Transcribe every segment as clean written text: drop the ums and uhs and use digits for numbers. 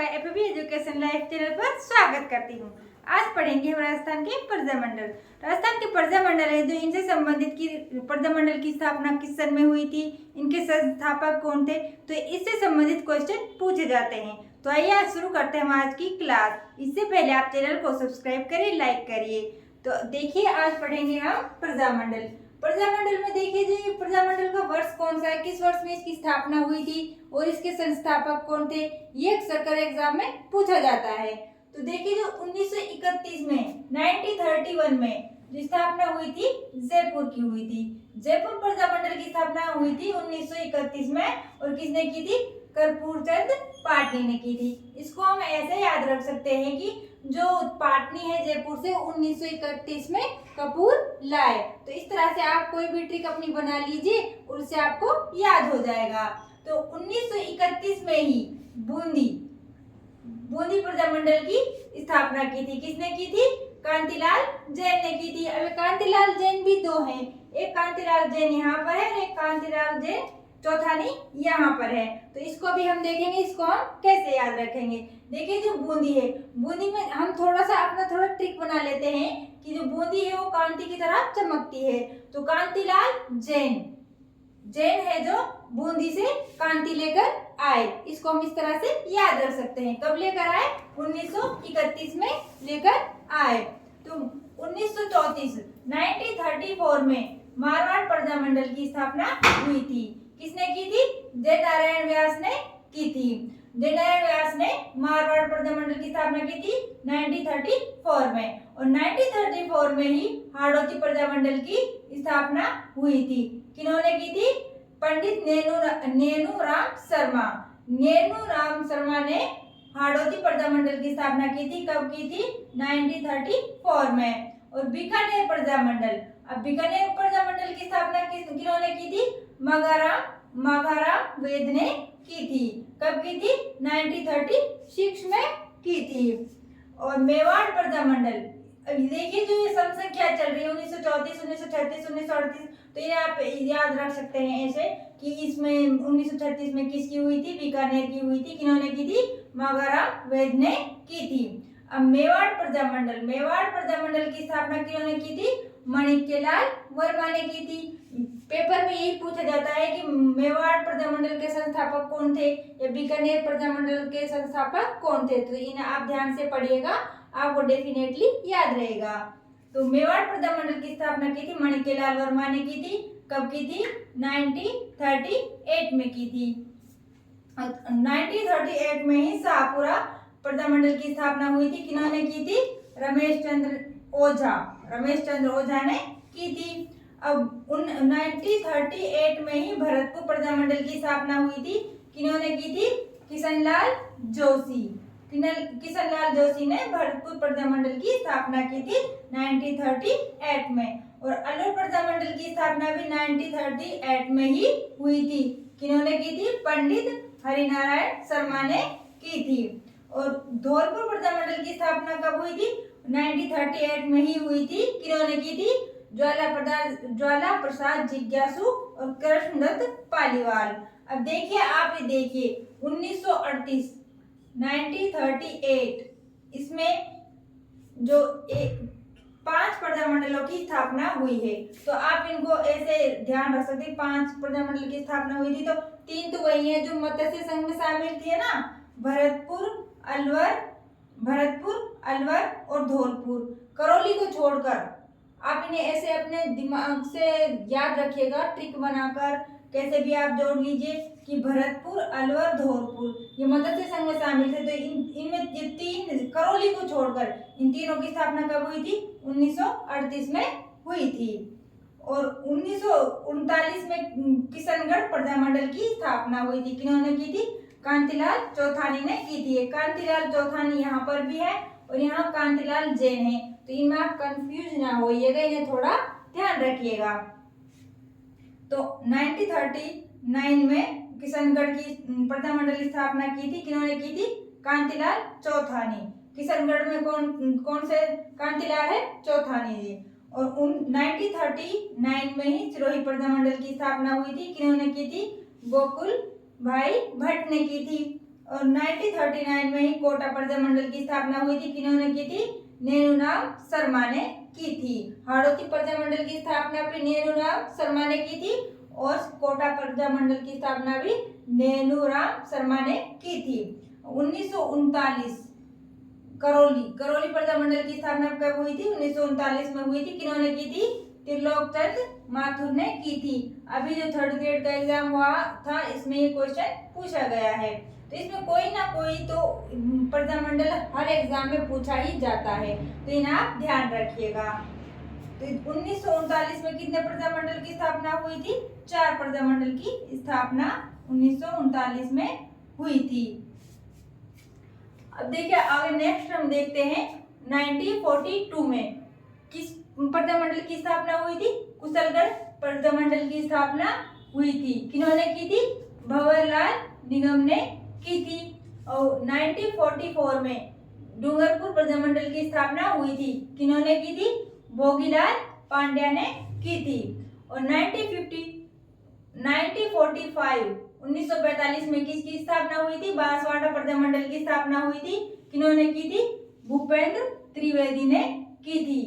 आपका APB education life channel पर स्वागत करती हूँ। आज पढ़ेंगे हम राजस्थान के प्रजामंडल। राजस्थान के प्रजामंडल है जो इनसे संबंधित की प्रजामंडल की स्थापना किस सन में हुई थी, इनके संस्थापक कौन थे, तो इससे संबंधित क्वेश्चन पूछे जाते हैं। तो आइए आज शुरू करते हैं हम आज की क्लास। इससे पहले आप चैनल को सब्सक्राइब करिए, लाइक करिए। तो देखिए आज पढ़ेंगे हम प्रजामंडल। प्रजामंडल में देखिए जी प्रजामंडल का वर्ष कौन सा है, किस वर्ष में इसकी स्थापना हुई थी और इसके संस्थापक कौन थे, ये अक्सर एग्जाम में पूछा जाता है। तो देखिए जो 1931 में 1931 में जो स्थापना हुई थी जयपुर की हुई थी। जयपुर प्रजामंडल की स्थापना हुई थी 1931 में और किसने की थी, कर्पूरचंद पाटनी ने की थी। इसको हम ऐसे याद रख सकते हैं कि जो पाटनी है जयपुर से 1931 में कपूर लाए। तो इस तरह से आप कोई भी ट्रिक अपनी बना लीजिए और उससे आपको याद हो जाएगा। तो 1931 में ही बूंदी प्रजामंडल की स्थापना की थी। किसने की थी, कांतिलाल जैन ने की थी। अब कांतिलाल जैन भी दो हैं, एक कांतिलाल जैन यहाँ पर है और एक कांतिलाल जैन चौथानी यहाँ पर है। तो इसको भी हम देखेंगे, इसको हम कैसे याद रखेंगे। देखिए जो बूंदी है, बूंदी में हम थोड़ा ट्रिक बना लेते हैं कि जो बूंदी है वो कांति की तरह चमकती है। तो कांतिलाल जैन है जो बूंदी से कांति लेकर आए। इसको हम इस तरह से याद रख सकते हैं। कब लेकर आए, 1931 में लेकर आए। तो 1934 में मारवाड़ प्रजामंडल की स्थापना हुई थी। किसने की थी, जयनारायण व्यास ने की थी। जयनारायण व्यास ने मारवाड़ प्रजामंडल की स्थापना की थी 1934 में और 1934 में ही हाड़ौती प्रजामंडल की स्थापना हुई थी। किन्होंने की थी, पंडित नेनूराम शर्मा ने हाड़ौती प्रजामंडल की स्थापना की थी। कब की थी, 1934 में। और बीकानेर प्रजामंडल, अब बीकानेर प्रजामंडल की स्थापना किन्होंने की थी, माघाराम वेद ने की थी। कब की थी, 1936 में की थी। और मेवाड़ प्रजामंडल, देखिए जो ये संख्या चल रही है 1934, 1936, 1938, तो ये आप याद रख सकते हैं ऐसे कि इसमें 1936 में किसकी हुई थी, बीकानेर की हुई थी। किन्होंने की थी, माघाराम वेद ने की थी। अब मेवाड़ प्रजामंडल की स्थापना किन्होंने की थी, माणिक्यलाल वर्मा ने की थी। पेपर में यही पूछा जाता है कि मेवाड़ प्रजामंडल के संस्थापक कौन थे या बीकानेर प्रजामंडल के संस्थापक कौन थे। तो इन्हें आप ध्यान से पढ़िएगा, आपको डेफिनेटली याद रहेगा। तो मेवाड़ प्रजामंडल की स्थापना की थी माणिक्यलाल वर्मा ने की थी। कब की थी, 1938 में की थी। 1938 में ही शाहपुरा प्रजामंडल की स्थापना हुई थी। किन्होंने की थी, रमेश चंद्र ओझा ने की थी। अब 1938 में ही भरतपुर प्रजामंडल की स्थापना हुई थी। किन्होंने की थी, किशनलाल जोशी ने भरतपुर प्रजामंडल की स्थापना की थी 1938 में। और अलवर प्रजामंडल की स्थापना भी 1938 में ही हुई थी। किन्होंने की थी, पंडित हरिनारायण शर्मा ने की थी। और धौलपुर प्रजामंडल की स्थापना कब हुई थी, 1938 में ही हुई थी। किन्होंने की थी, ज्वाला प्रसाद जिज्ञासु और कृष्णदत्त पालीवाल। अब देखिए आप ये देखिए 1938 इसमें जो 5 प्रजामंडलों की स्थापना हुई है। तो आप इनको ऐसे ध्यान रख सकते हैं, 5 प्रजामंडल की स्थापना हुई थी। तो 3 तो वही है जो मत्स्य संघ में शामिल थे ना, भरतपुर, अलवर और धौलपुर। करौली को छोड़कर आप इन्हें ऐसे अपने दिमाग से याद रखिएगा, ट्रिक बनाकर कैसे भी आप जोड़ लीजिए कि भरतपुर, अलवर, धौलपुर ये मत्स्य संघ में शामिल थे। तो इनमें ये 3, करौली को छोड़कर इन तीनों की स्थापना कब हुई थी, 1938 में हुई थी। और 1939 में किशनगढ़ प्रजामंडल की स्थापना हुई थी। किन्होंने की थी, कांतिलाल चौथानी ने की थी। कांतिलाल चौथानी यहाँ पर भी है और यहाँ कांतिलाल जैन है। तो इनमें आप कंफ्यूज ना होइएगा, इन्हें थोड़ा ध्यान रखिएगा। तो 1939 में किशनगढ़ की प्रजामंडल की स्थापना की थी। किन्होंने की थी, कांतिलाल चौथानी। किशनगढ़ में कौन से कांतिलाल है, चौथानी जी। और 1939 में ही सिरोही प्रजामंडल की स्थापना हुई थी। किन्होंने की थी, गोकुल भाई भट्ट ने की थी। और 1939 में ही कोटा प्रजामंडल की स्थापना हुई थी। किन्होंने की थी? नेनुराम शर्मा ने की थी। हाड़ौती प्रजामंडल की स्थापना भी नेनुराम शर्मा ने की थी और कोटा प्रजामंडल की स्थापना भी नेनुराम शर्मा ने की थी। 1939 करौली प्रजामंडल की स्थापना कब हुई थी? 1939 में हुई थी। किन्होंने की थी? त्रिलोकचंद माथुर ने की थी। अभी जो थर्ड ग्रेड का एग्जाम हुआ था इसमें ये क्वेश्चन पूछा गया है, तो इसमें कोई ना कोई तो प्रजामंडल हर एग्जाम में पूछा ही जाता है, तो इन्हें आप ध्यान रखिएगा। तो 1939 में कितने प्रजामंडल की स्थापना हुई थी? 4 प्रजामंडल की स्थापना 1939 में हुई थी। अब देखिए आगे नेक्स्ट हम देखते हैं 1942 में किस प्रजामंडल की स्थापना हुई थी? कुशलगढ़ प्रजामंडल की स्थापना हुई थी। किन्होंने की थी? भंवरलाल निगम ने की थी। और 1944 में डूंगरपुर प्रजामंडल की स्थापना हुई थी। किन्होंने की थी? भोगीलाल पांड्या ने की थी। और 1945 में किसकी स्थापना हुई थी? बांसवाड़ा प्रजामंडल की स्थापना हुई थी। किन्होंने की थी? भूपेंद्र त्रिवेदी ने की थी।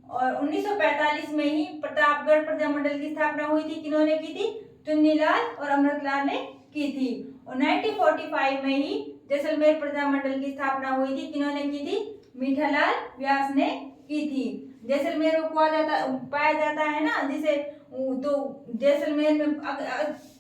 और 1945 में ही प्रतापगढ़ प्रजामंडल की स्थापना हुई थी। किन्होंने की थी? चुन्नीलाल और अमृतलाल ने की थी। और 1945 में ही जैसलमेर प्रजामंडल की स्थापना हुई थी। किन्होंने की थी? मीठालाल व्यास ने की थी। जैसलमेर में पाया जाता है ना, जिसे तो जैसलमेर में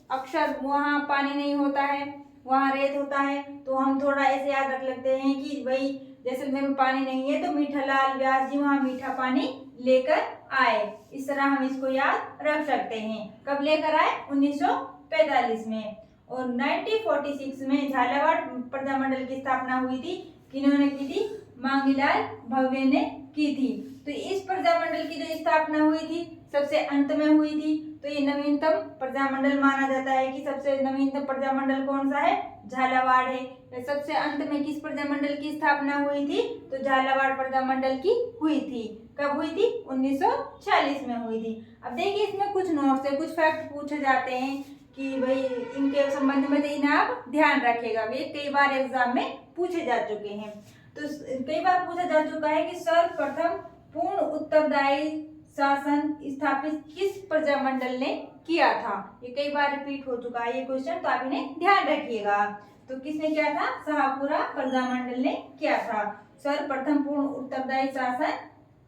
अक्सर वहाँ पानी नहीं होता है, वहाँ रेत होता है, तो हम थोड़ा ऐसे याद रख लेते हैं कि भाई जैसलमेर में पानी नहीं है तो मीठालाल व्यास जी वहाँ मीठा पानी लेकर आए। इस तरह हम इसको याद रख सकते हैं। कब लेकर आए? 1945 में। और 1946 में झालावाड़ प्रजामंडल की स्थापना हुई थी। किन्होंने की थी? मांगीलाल भव्य ने की थी। तो इस प्रजामंडल की जो स्थापना हुई थी सबसे अंत में हुई थी, तो ये नवीनतम प्रजामंडल माना जाता है कि सबसे नवीनतम प्रजामंडल कौन सा है? झालावाड़ है। तो सबसे अंत में किस प्रजामंडल की स्थापना हुई थी? तो झालावाड़ प्रजामंडल की हुई थी। कब हुई थी? 1946 में हुई थी। अब देखिए इसमें कुछ नोट से कुछ फैक्ट पूछे जाते हैं कि भाई इनके संबंध में तो इन्हें आप ध्यान रखिएगा, वे कई बार एग्जाम में पूछे जा चुके हैं। तो कई बार पूछा जा चुका है कि सर्वप्रथम पूर्ण उत्तरदायी शासन स्थापित किस प्रजामंडल ने किया था? ये कई बार रिपीट हो चुका है ये क्वेश्चन, तो आप इन्हें ध्यान रखिएगा। तो किसने किया था? शाहपुरा प्रजामंडल ने किया था। सर्वप्रथम पूर्ण उत्तरदायी शासन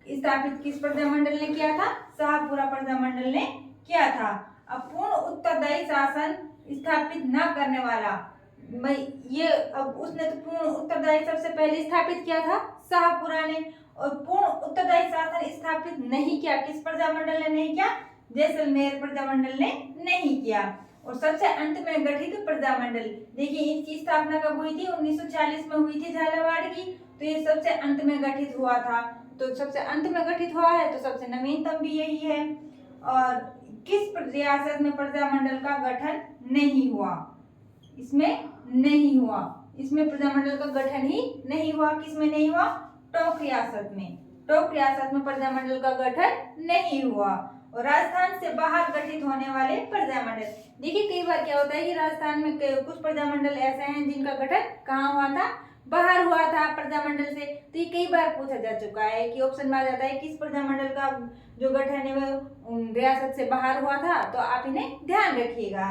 स्थापित किस प्रजामंडल ने किया था? शाहपुरा प्रजामंडल ने किया था। अब पूर्ण उत्तरदायी शासन स्थापित न करने वाला, ये अब उसने तो पूर्ण उत्तरदायी सबसे पहले स्थापित किया था शाहपुरा ने, और पूर्ण उत्तरदायी शासन स्थापित नहीं किया किस प्रजामंडल ने नहीं किया? जैसलमेर प्रजामंडल ने नहीं किया। और सबसे अंत में गठित प्रजामंडल, देखिए इनकी स्थापना कब हुई थी? 1940 में हुई थी झालावाड़ की, तो ये सबसे अंत में गठित हुआ था। तो सबसे अंत में गठित हुआ है तो सबसे नवीनतम भी यही है। और किस रियासत में प्रजामंडल का गठन नहीं हुआ? इसमें नहीं हुआ, इसमें प्रजामंडल का गठन ही नहीं हुआ। किसमें नहीं हुआ? टोंक रियासत में। टोंक रियासत में प्रजामंडल का गठन नहीं हुआ। और राजस्थान से बाहर गठित होने वाले प्रजामंडल, देखिए कई बार क्या होता है कि राजस्थान में कुछ प्रजामंडल ऐसे हैं जिनका गठन कहाँ हुआ था? बाहर हुआ था प्रजामंडल से। तो ये कई बार पूछा जा चुका है कि ऑप्शन में आ जाता है किस प्रजामंडल का जो गठन है वो रियासत से बाहर हुआ था, तो आप इन्हें ध्यान रखिएगा।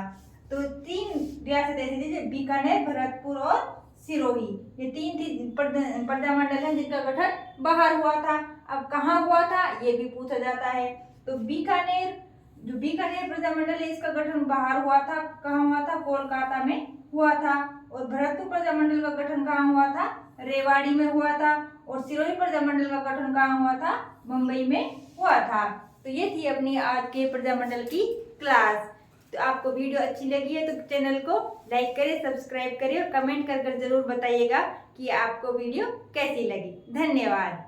तो 3 रियासत ऐसी थी, बीकानेर, भरतपुर और सिरोही, ये 3 प्रजामंडल है जिनका गठन बाहर हुआ था। अब कहाँ हुआ था ये भी पूछा जाता है। तो बीकानेर, जो बीकानेर प्रजामंडल है इसका गठन बाहर हुआ था। कहाँ हुआ था? कोलकाता में हुआ था। और भरतपुर प्रजामंडल का गठन कहाँ हुआ था? रेवाड़ी में हुआ था। और सिरोही प्रजामंडल का गठन कहाँ हुआ था? मुंबई में हुआ था। तो ये थी अपनी आज के प्रजामंडल की क्लास। तो आपको वीडियो अच्छी लगी है तो चैनल को लाइक करें, सब्सक्राइब करें और कमेंट कर जरूर बताइएगा कि आपको वीडियो कैसी लगी। धन्यवाद।